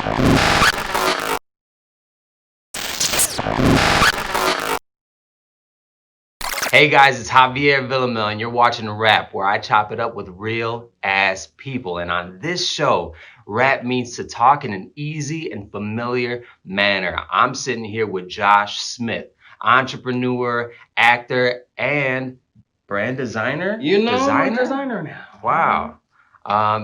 Hey guys, it's Javier Villamil, and you're watching Rap, where I chop it up with real ass people. And on this show, rap means to talk in an easy and familiar manner. I'm sitting here with Josh Smith, entrepreneur, actor, and brand designer. I'm a designer now. Wow.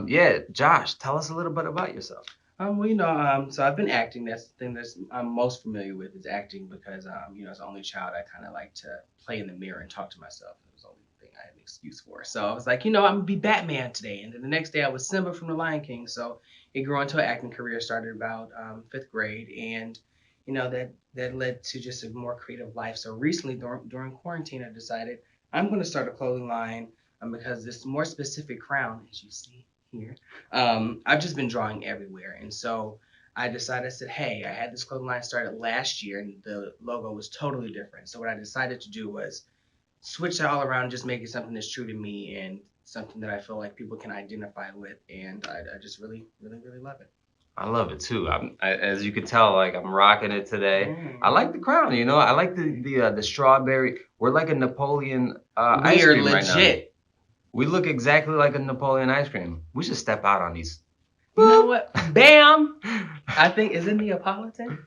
Yeah, Josh, tell us a little bit about yourself. So I've been acting. That's the thing I'm most familiar with is acting because, as an only child, I kind of like to play in the mirror and talk to myself. It was the only thing I had an excuse for. So I was like, I'm gonna be Batman today. And then the next day I was Simba from The Lion King. So it grew into an acting career. Started about fifth grade, and that led to just a more creative life. So recently during quarantine, I decided I'm gonna start a clothing line because this more specific crown, as you see here. I've just been drawing everywhere. And so I decided, I said, hey, I had this clothing line started last year and the logo was totally different. So what I decided to do was switch it all around, just make it something that's true to me and something that I feel like people can identify with. And I just really, really, really love it. I love it too. As you can tell, like I'm rocking it today. I like the crown. I like the strawberry. We're like a Napoleon ice We are cream right now. legit. We look exactly like a Napoleon ice cream. We should step out on these. You know what? Bam! I think, is it Neapolitan?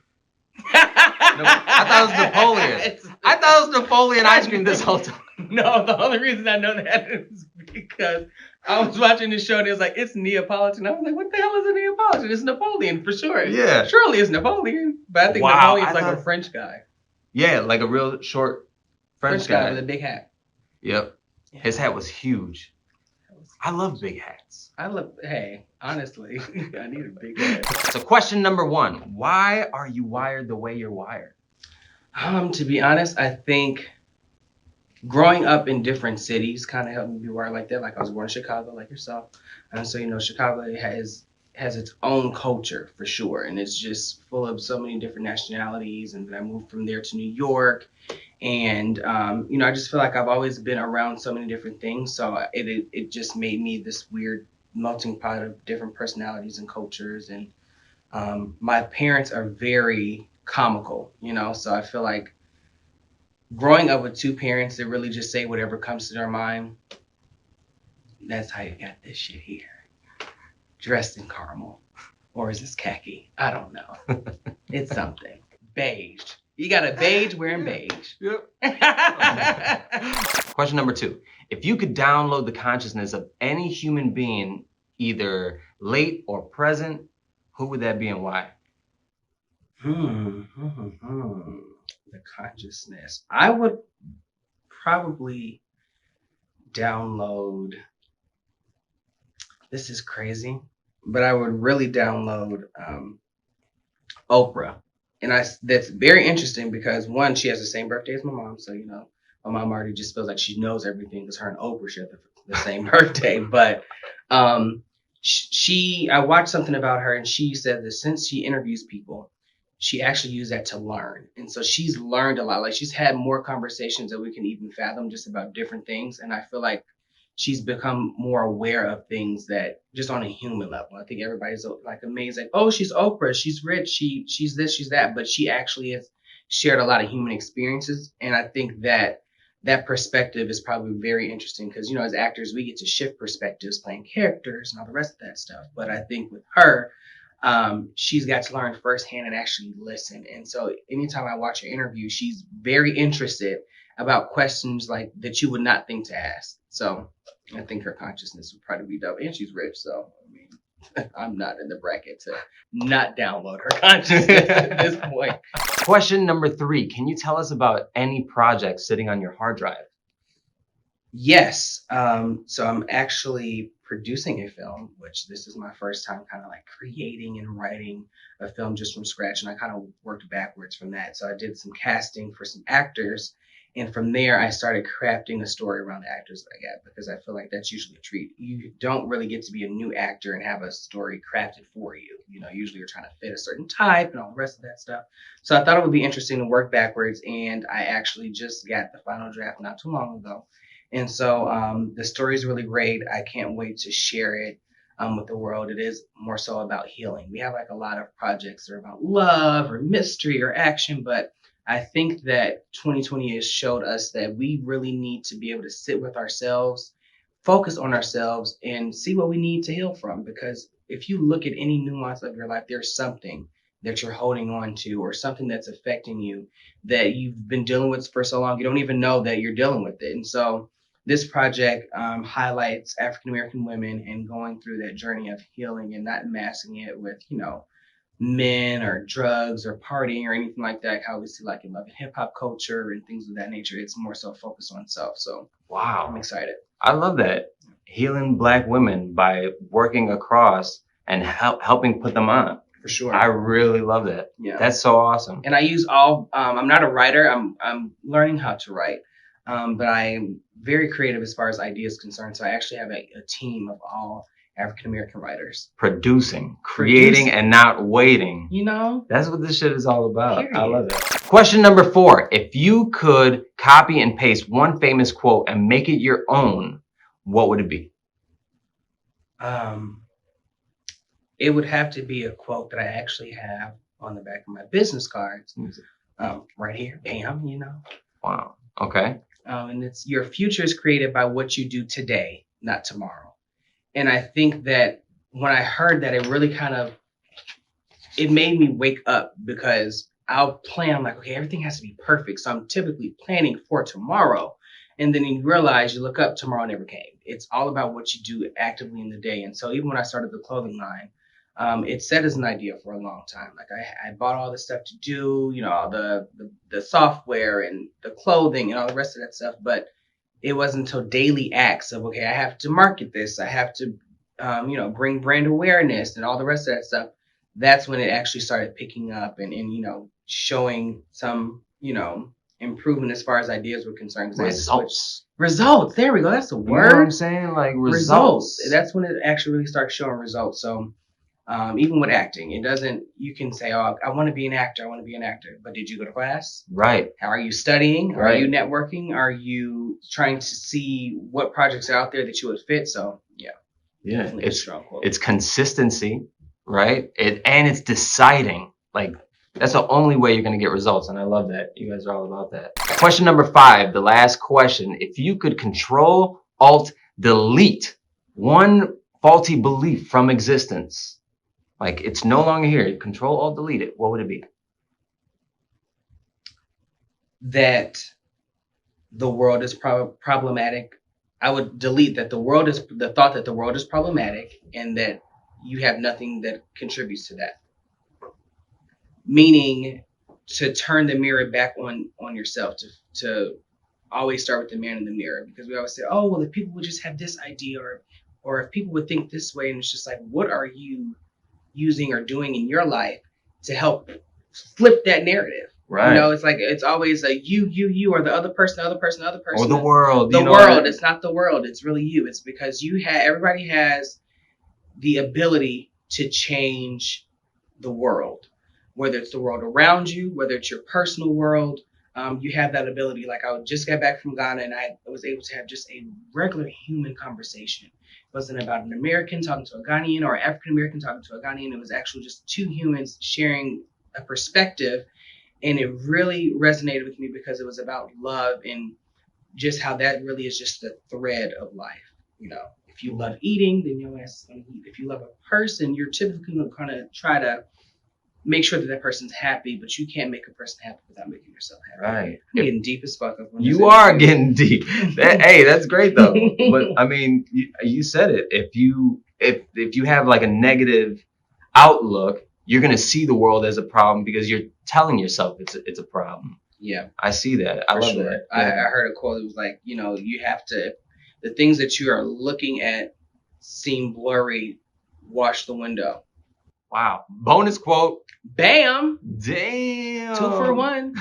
I thought it was Napoleon. I thought it was Napoleon ice cream this whole time. No, the only reason I know that is because I was watching the show and it was like, it's Neapolitan. I was like, what the hell is a Neapolitan? It's Napoleon for sure. Yeah. Surely it's Napoleon. But I think Napoleon's like a French guy. Yeah, like a real short French guy with a big hat. Yep. Yeah. His hat was huge. I love big hats. Hey, honestly, I need a big hat. So question number 1, why are you wired the way you're wired? To be honest, I think growing up in different cities kind of helped me be wired like that. Like I was born in Chicago, like yourself. And so, Chicago has its own culture for sure. And it's just full of so many different nationalities. And then I moved from there to New York. And, I just feel like I've always been around so many different things. So it just made me this weird melting pot of different personalities and cultures. And my parents are very comical, so I feel like growing up with two parents that really just say whatever comes to their mind, that's how you got this shit here. Dressed in caramel. Or is this khaki? I don't know. It's something. Beige. You got a beige wearing beige. Yep. Question number 2. If you could download the consciousness of any human being, either late or present, who would that be and why? The consciousness. I would probably download, this is crazy, but I would really download Oprah. And that's very interesting because one, she has the same birthday as my mom. So, my mom already just feels like she knows everything because her and Oprah share the same birthday. But I watched something about her and she said that since she interviews people, she actually used that to learn. And so she's learned a lot. Like she's had more conversations that we can even fathom just about different things. And I feel like she's become more aware of things that just on a human level. I think everybody's like amazed, like, oh, she's Oprah, she's rich, she's this, she's that, but she actually has shared a lot of human experiences. And I think that perspective is probably very interesting because, as actors, we get to shift perspectives playing characters and all the rest of that stuff. But I think with her, she's got to learn firsthand and actually listen. And so anytime I watch her interview, she's very interested about questions like that you would not think to ask. So I think her consciousness would probably be dope. And she's rich, so I mean, I'm not in the bracket to not download her consciousness at this point. Question number 3. Can you tell us about any projects sitting on your hard drive? Yes. So I'm actually producing a film, which this is my first time kind of like creating and writing a film just from scratch. And I kind of worked backwards from that. So I did some casting for some actors. And from there, I started crafting a story around the actors that I got because I feel like that's usually a treat. You don't really get to be a new actor and have a story crafted for you. Usually you're trying to fit a certain type and all the rest of that stuff. So I thought it would be interesting to work backwards. And I actually just got the final draft not too long ago. And so the story is really great. I can't wait to share it. with the world. It is more so about healing. We have like a lot of projects that are about love or mystery or action, but I think that 2020 has showed us that we really need to be able to sit with ourselves, focus on ourselves, and see what we need to heal from. Because if you look at any nuance of your life, there's something that you're holding on to or something that's affecting you that you've been dealing with for so long, you don't even know that you're dealing with it. And so this project highlights African American women and going through that journey of healing and not masking it with, men or drugs or partying or anything like that. How we see like in love and hip hop culture and things of that nature. It's more so focused on self. So I'm Wow. excited I love that. Healing Black women by working across and helping put them on. for sure. I really love that. Yeah. That's so awesome. And I use all. I'm not a writer. I'm learning how to write, but I'm very creative as far as ideas concerned. So I actually have a team of all African American writers. Producing, creating, and not waiting. You know, That's what this shit is all about. I Period. love it. Question number 4. If you could copy and paste one famous quote and make it your own, what would it be? it would have to be a quote that I actually have on the back of my business cards, right here. Bam, Wow. Okay. and it's your future is created by what you do today, not tomorrow. And I think that when I heard that, it really it made me wake up because I'll plan. I'm like, okay, everything has to be perfect. So I'm typically planning for tomorrow. And then you realize you look up, tomorrow never came. It's all about what you do actively in the day. And so even when I started the clothing line, it set as an idea for a long time. Like I bought all the stuff to do, all the software and the clothing and all the rest of that stuff. But it wasn't until daily acts of, okay, I have to market this. I have to, bring brand awareness and all the rest of that stuff. That's when it actually started picking up and showing some, improvement as far as ideas were concerned. 'Cause I had to switch- Results. Results. There we go. That's the You know what I'm word. saying? Like results. That's when it actually really starts showing results. So even with acting, it doesn't, you can say, oh, I want to be an actor. I want to be an actor. But did you go to class? Right. How are you studying? Are Right. you networking? Are you trying to see what projects are out there that you would fit? So yeah, Yeah. definitely a strong quote. It's consistency, right? And it's deciding. Like that's the only way you're going to get results. And I love that. You guys are all about that. Question number 5, the last question. If you could control, alt, delete one faulty belief from existence, like it's no longer here, control, alt, delete it, what would it be? That the world is problematic. I would delete that the thought that the world is problematic and that you have nothing that contributes to that. Meaning to turn the mirror back on yourself, to always start with the man in the mirror, because we always say, oh, well, if people would just have this idea or if people would think this way, and it's just like, what are you using or doing in your life to help flip that narrative? Right. It's like it's always a you or the other person, Or the world. The world. It's not the world. It's really you. It's because everybody has the ability to change the world, whether it's the world around you, whether it's your personal world. You have that ability. Like I just got back from Ghana and I was able to have just a regular human conversation. It wasn't about an American talking to a Ghanaian or an African American talking to a Ghanaian. It was actually just two humans sharing a perspective. And it really resonated with me because it was about love and just how that really is just the thread of life. If you love eating, then your ass is going to eat. If you love a person, you're typically going to kind of try to make sure that person's happy, but you can't make a person happy without making yourself happy. Right. I'm getting deep as fuck. You are getting deep. Hey, that's great though. But I mean, you said it. If you have like a negative outlook, you're gonna see the world as a problem because you're telling yourself it's a problem. Yeah, I see that. I love that. I heard a quote. It was like, you have to, the things that you are looking at seem blurry, wash the window. Wow. Bonus quote. Bam. Damn. 2 for 1.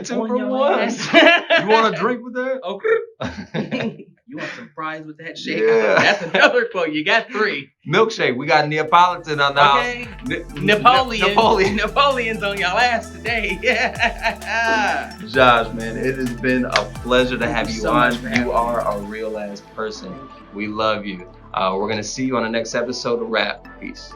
2 for 1. You want a drink with that? Okay. You want some fries with that shake? Yeah. That's another quote. You got 3. Milkshake. We got Neapolitan on the house. Okay. Napoleon's on y'all ass today. Yeah. Josh, man, it has been a pleasure to have you so on. much for having You are a real ass person. We love you. We're going to see you on the next episode of Rap. Peace.